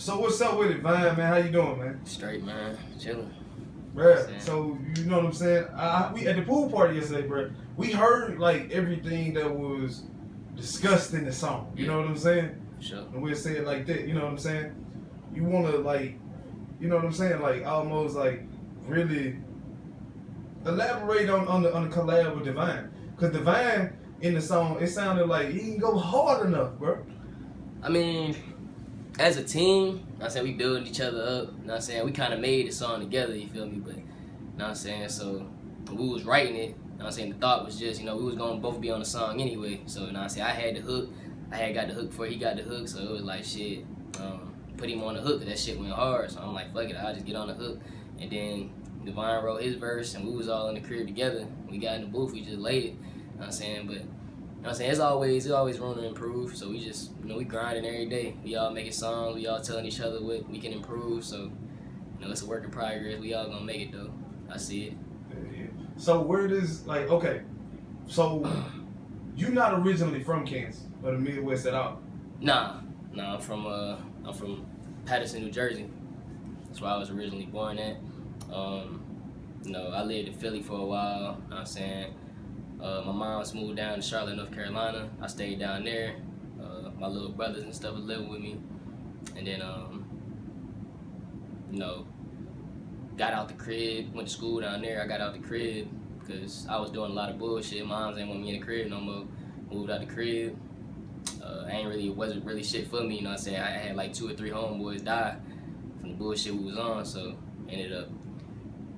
So what's up with it, Vine, man? How you doing, man? Straight, man. Chilling. Bruh, so you know what I'm saying? We at the pool party yesterday, bruh. We heard like everything that was discussed in the song. You know what I'm saying? Sure. And we'll say it like that. You know what I'm saying? You wanna like, you know what I'm saying? Like almost like really elaborate on the collab with Divine, cause Divine in the song it sounded like he didn't go hard enough, bro. I mean, as a team, we building each other up. We kind of made the song together, you feel me? But, so when we was writing it, the thought was just, we was going to both be on the song anyway. So, I had the hook. I had got the hook before he got the hook, so it was like, shit, put him on the hook, that shit went hard. So I'm like, fuck it, I'll just get on the hook. And then Divine wrote his verse, and we was all in the crib together. We got in the booth, we just laid it, But it's always room to improve. So we just, we grinding every day. We all making songs. We all telling each other what we can improve. So, it's a work in progress. We all gonna make it though. I see it. Yeah. So where does okay? So you not originally from Kansas or the Midwest at all? Nah. I'm from Patterson, New Jersey. That's where I was originally born at. I lived in Philly for a while. My mom's moved down to Charlotte, North Carolina. I stayed down there. My little brothers and stuff was living with me. And then, got out the crib, went to school down there. I got out the crib because I was doing a lot of bullshit. Moms ain't want me in the crib no more. Moved out the crib. Wasn't really shit for me, I had like 2 or 3 homeboys die from the bullshit we was on, so ended up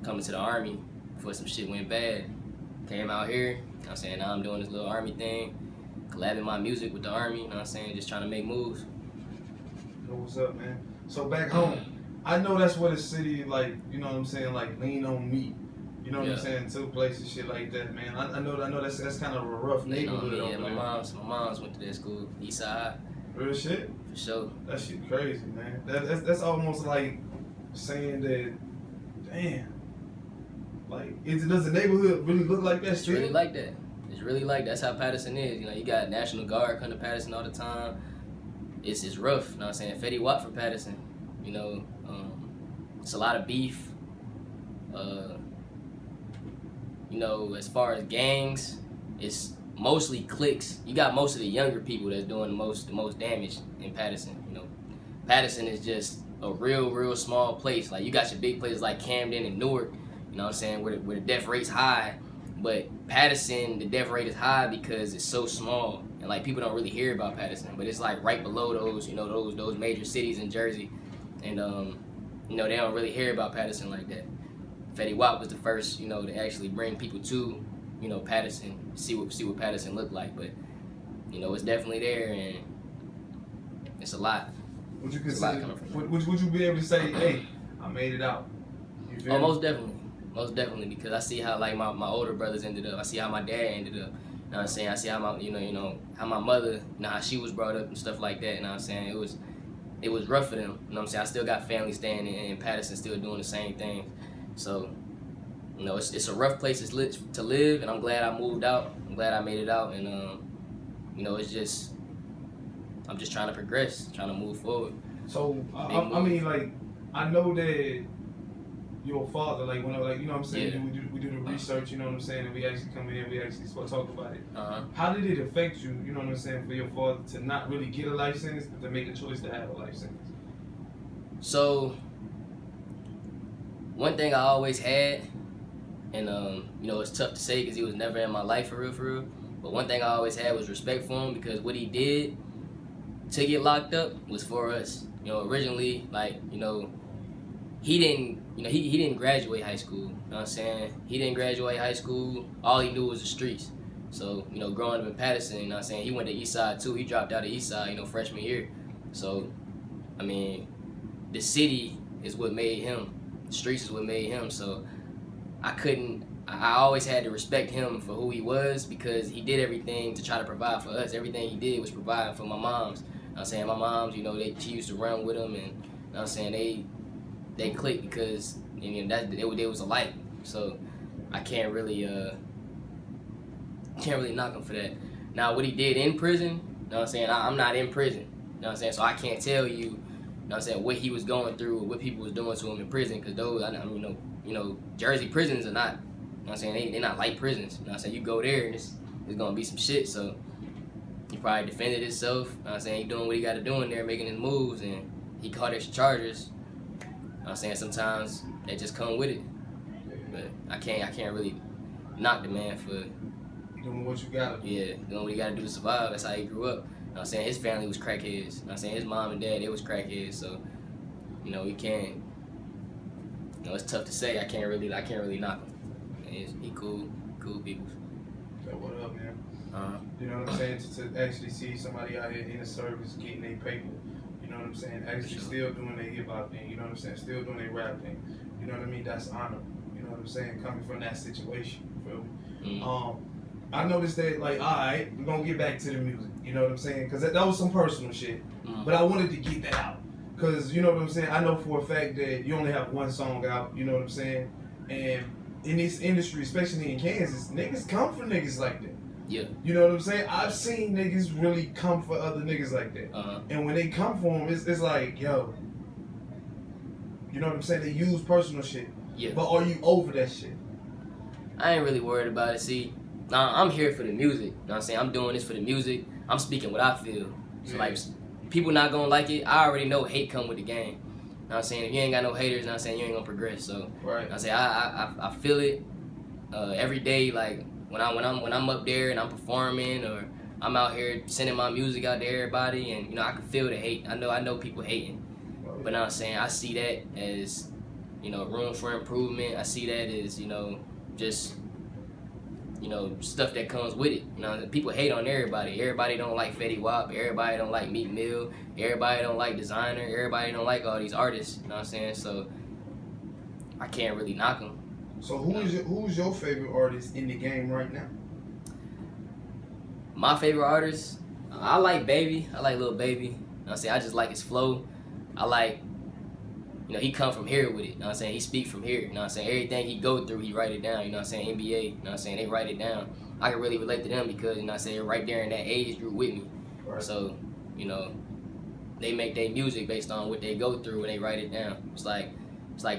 coming to the Army before some shit went bad. Came out here, now I'm doing this little Army thing, collabing my music with the Army, just trying to make moves. Yo, what's up, man? So back home, I know that's what a city like, like lean on me. You know what I'm saying? Took place and shit like that, man. I know that's kind of a rough neighborhood over there. My mom's went to that school, East Side. Real shit? For sure. That shit crazy, man. That's almost like saying that, damn. Like, does the neighborhood really look like that? It's really like that. It's really like that's how Patterson is. You got National Guard come to Patterson all the time. It's rough. Fetty Wap from Patterson. It's a lot of beef. As far as gangs, it's mostly cliques. You got most of the younger people that's doing the most damage in Patterson. Patterson is just a real small place. Like, you got your big places like Camden and Newark, where the death rate's high. But Patterson, the death rate is high because it's so small, and like people don't really hear about Patterson. But it's like right below those, those major cities in Jersey, and they don't really hear about Patterson like that. Fetty Wap was the first, to actually bring people to, Patterson, see what Patterson looked like. But, it's definitely there, and it's a lot. Would you consider? Would you be able to say, hey, I made it out? Oh, most definitely, because I see how like my older brothers ended up. I see how my dad ended up. I see how my how my mother, how she was brought up and stuff like that. It was rough for them. I still got family staying in Patterson, still doing the same thing. So, it's a rough place to live, and I'm glad I moved out. I'm glad I made it out, and I'm just trying to progress, trying to move forward. So, I mean, like, I know that your father, like, when we do the research, and we actually come in here, we actually talk about it. How did it affect you, for your father to not really get a life sentence, but to make a choice to have a life sentence? So, one thing I always had, and it's tough to say because he was never in my life for real. But one thing I always had was respect for him, because what he did to get locked up was for us. Originally, like, he didn't graduate high school. He didn't graduate high school. All he knew was the streets. So, growing up in Patterson, he went to East Side too. He dropped out of East Side, freshman year. So, the city is what made him. The streets is what made him. So, I always had to respect him for who he was, because he did everything to try to provide for us. Everything he did was providing for my moms. My moms, she used to run with him, and they clicked because they was alike. So I can't really knock him for that. Now what he did in prison, I'm not in prison. So I can't tell you, what I'm saying, what he was going through, what people was doing to him in prison, because those, I mean, you know, Jersey prisons are not, you know what I'm saying, they're not light prisons, you know what I'm saying, you go there and it's gonna be some shit, so he probably defended himself, you know what I'm saying, he doing what he got to do in there, making his moves, and he caught extra charges, you know what I'm saying, sometimes they just come with it, but I can't really knock the man for doing what you gotta do. Yeah, doing what he gotta do to survive. That's how he grew up. You know what I'm saying? His family was crackheads. You know what I'm saying? His mom and dad, they was crackheads. So, you know, he can't, you know, it's tough to say. I can't really knock him. He cool people. So what up, man? You know what I'm saying? To actually see somebody out here in the service getting their paper. You know what I'm saying? Actually still doing their hip hop thing. You know what I'm saying? Still doing their rap thing. You know what I mean? That's honor. You know what I'm saying? Coming from that situation. You feel me? I noticed that, like, alright, we're gonna get back to the music, you know what I'm saying? Because that was some personal shit, but I wanted to get that out. Because, you know what I'm saying, I know for a fact that you only have one song out, you know what I'm saying? And in this industry, especially in Kansas, niggas come for niggas like that. Yeah. You know what I'm saying? I've seen niggas really come for other niggas like that. And when they come for them, it's like, yo, you know what I'm saying? They use personal shit. Yeah. But are you over that shit? I ain't really worried about it. See, I'm here for the music. You know what I'm saying? I'm doing this for the music. I'm speaking what I feel. So, like, people not gonna like it. I already know hate come with the game. You know what I'm saying? If you ain't got no haters, you know what I'm saying, you ain't gonna progress. So, right. You know what I'm saying? I feel it every day. Like, when I'm up there and I'm performing, or I'm out here sending my music out to everybody, and, you know, I can feel the hate. I know people hating. But you know what I'm saying? I see that as, you know, room for improvement. I see that as, you know, just, you know, stuff that comes with it. You know, people hate on everybody. Everybody don't like Fetty Wap. Everybody don't like Meek Mill. Everybody don't like Designer. Everybody don't like all these artists. You know what I'm saying? So I can't really knock them. So who's your favorite artist in the game right now? My favorite artist, I like Baby. I like Lil Baby. You know what I'm saying? I just like his flow. I like, you know, he come from here with it. You know what I'm saying? He speak from here. You know what I'm saying? Everything he go through, he write it down. You know what I'm saying? NBA, you know what I'm saying? They write it down. I can really relate to them because, you know what I'm saying, right there in that age group with me. Right. So, you know, they make their music based on what they go through and they write it down. It's like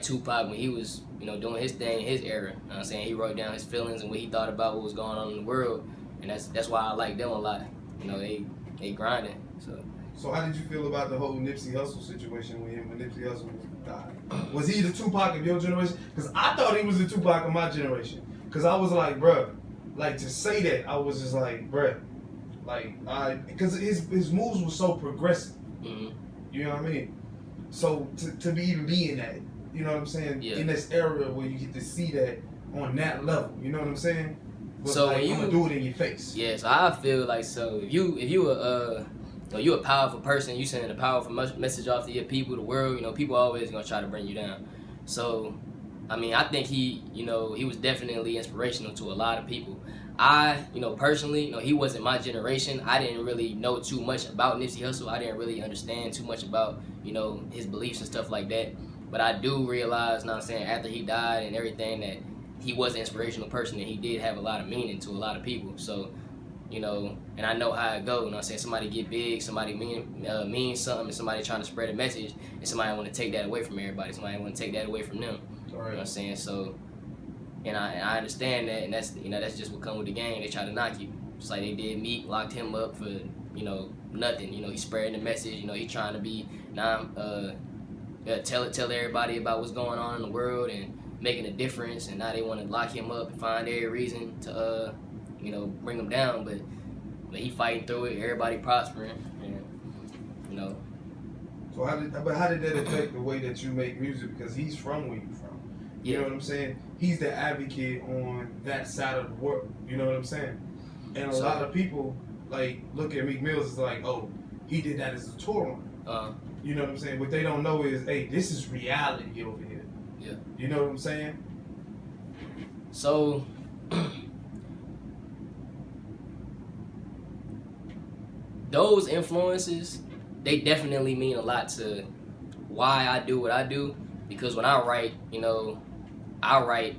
Tupac when he was, you know, doing his thing in his era. You know what I'm saying? He wrote down his feelings and what he thought about what was going on in the world. And that's why I like them a lot. You know, they grinding. So how did you feel about the whole Nipsey Hussle situation when Nipsey Hussle died? Was he the Tupac of your generation? Because I thought he was the Tupac of my generation. Because I was like, bruh, like to say that, I was just like, bruh, like because his moves were so progressive. Mm-hmm. You know what I mean? So to even be in that, you know what I'm saying? Yeah. In this era where you get to see that on that level, you know what I'm saying? So like, when you I'm gonna do it in your face. Yeah, so I feel like, so if you a powerful person, you sending a powerful message off to your people, the world, you know, people always gonna try to bring you down. So, I mean, I think he was definitely inspirational to a lot of people. You know, personally, you know, he wasn't my generation. I didn't really know too much about Nipsey Hussle. I didn't really understand too much about, you know, his beliefs and stuff like that. But I do realize, you know what I'm saying, after he died and everything, that he was an inspirational person and he did have a lot of meaning to a lot of people. So, you know, and I know how it goes. You know what I'm saying? Somebody get big, somebody mean something, and somebody trying to spread a message, and somebody want to take that away from everybody. Somebody want to take that away from them. Right. You know what I'm saying? So, and I understand that, and that's, you know, that's just what come with the game. They try to knock you. Just like they did Meek, locked him up for, you know, nothing. You know, he's spreading the message. You know, he trying to be tell everybody about what's going on in the world and making a difference. And now they want to lock him up and find every reason to you know, bring him down, but he fighting through it. Everybody prospering, and you know. So how did that affect the way that you make music? Because he's from where you from. You know what I'm saying? He's the advocate on that side of the world. You know what I'm saying? And a lot of people like look at Meek Mills as like, oh, he did that as a tour run. You know what I'm saying? What they don't know is, hey, this is reality over here. Yeah. You know what I'm saying? So. Those influences, they definitely mean a lot to why I do what I do. Because when I write, you know, I write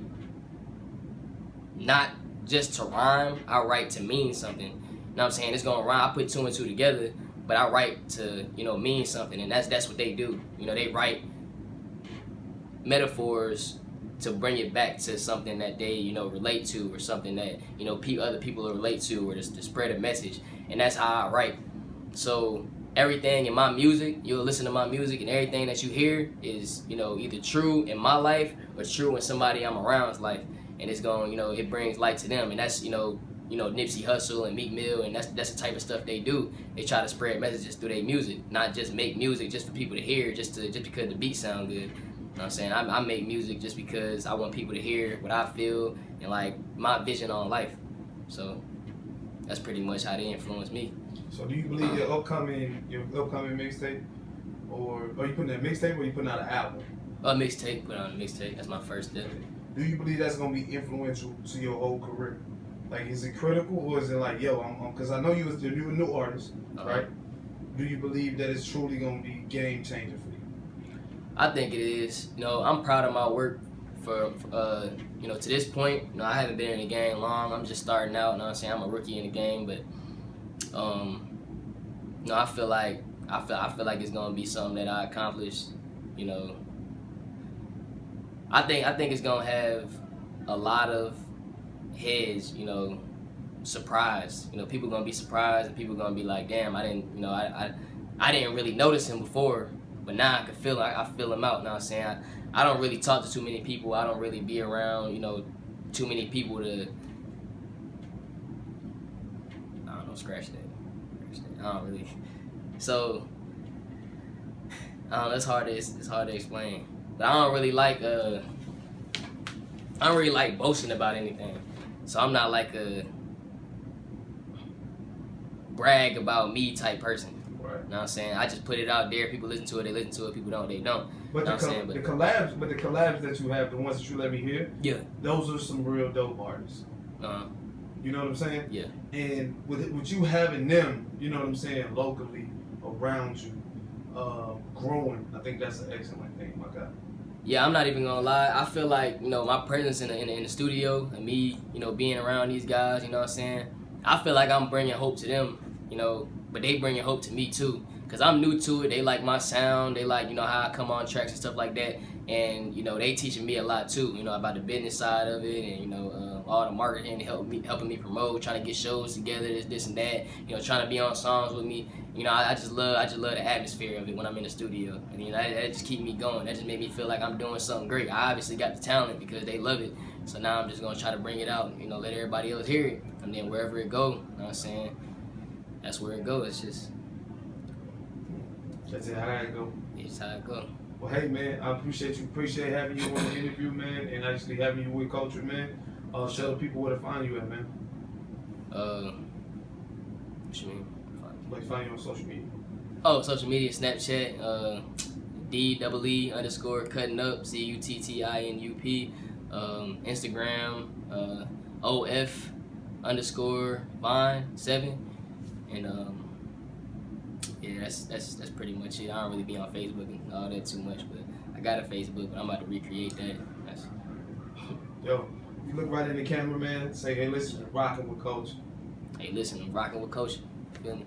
not just to rhyme, I write to mean something. You know what I'm saying? It's gonna rhyme. I put two and two together, but I write to, you know, mean something, and that's what they do. You know, they write metaphors to bring it back to something that they, you know, relate to, or something that, you know, other people will relate to, or to spread a message. And that's how I write. So everything in my music, you'll listen to my music, and everything that you hear is, you know, either true in my life or true in somebody I'm around's life, and it's going, you know, it brings light to them. And that's, you know, Nipsey Hussle and Meek Mill, and that's the type of stuff they do. They try to spread messages through their music, not just make music just for people to hear, just because the beat sound good. You know what I'm saying? I make music just because I want people to hear what I feel and like my vision on life. So that's pretty much how they influence me. So do you believe your upcoming mixtape, or are you putting a mixtape, or are you putting out an album? A mixtape, put out a mixtape. That's my first step. Do you believe that's gonna be influential to your whole career? Like, is it critical, or is it like, yo, because I know you're a new artist, right? Do you believe that it's truly gonna be game changer for you? I think it is. You know, I'm proud of my work for you know, to this point. You know, I haven't been in the game long. I'm just starting out. You know what I'm saying? I'm a rookie in the game, but you know, I feel like it's gonna be something that I accomplished. You know, I think it's gonna have a lot of heads, you know, surprised. You know, people gonna be surprised, and people gonna be like, damn, I didn't really notice him before, but now I can feel, I feel him out. You know what I'm saying? I don't really talk to too many people. I don't really be around, you know, too many people to, I don't know, scratch that. I don't really. So, I don't know, it's hard to explain. But I don't really like boasting about anything. So I'm not like a brag about me type person. Right. You know what I'm saying? I just put it out there. People listen to it, they listen to it. People don't, they don't. But you know the collabs that you have, the ones that you let me hear, yeah, those are some real dope artists. You know what I'm saying? Yeah. And with you having them, you know what I'm saying, locally around you, growing, I think that's an excellent thing, my guy. Yeah, I'm not even gonna lie. I feel like, you know, my presence in the studio and me, you know, being around these guys, you know what I'm saying? I feel like I'm bringing hope to them, you know, but they bringing hope to me too. Cause I'm new to it. They like my sound. They like, you know, how I come on tracks and stuff like that. And, you know, they teaching me a lot too, you know, about the business side of it, and, you know, all the marketing, helping me promote, trying to get shows together, this and that, you know, trying to be on songs with me. You know, I just love the atmosphere of it when I'm in the studio. And, you know, that just keep me going. That just made me feel like I'm doing something great. I obviously got the talent because they love it. So now I'm just gonna try to bring it out, you know, let everybody else hear it. And then wherever it go, you know what I'm saying, that's where it goes. It's just, that's it, how it go. It's how it go. Well, hey, man, I appreciate having you on the interview, man, and actually having you with Kltr, man. Tell the people where to find you at, man. What you mean? Like, find you on social media. Oh, social media, Snapchat, DEE_cutting up, CUTTINUP, Instagram, OF_Vine7, and yeah, that's pretty much it. I don't really be on Facebook and all that too much, but I got a Facebook, but I'm about to recreate that. Yo, you look right in the camera, man. Say, hey, listen, I'm rocking with Coach. Hey, listen, I'm rocking with Coach. Feel me?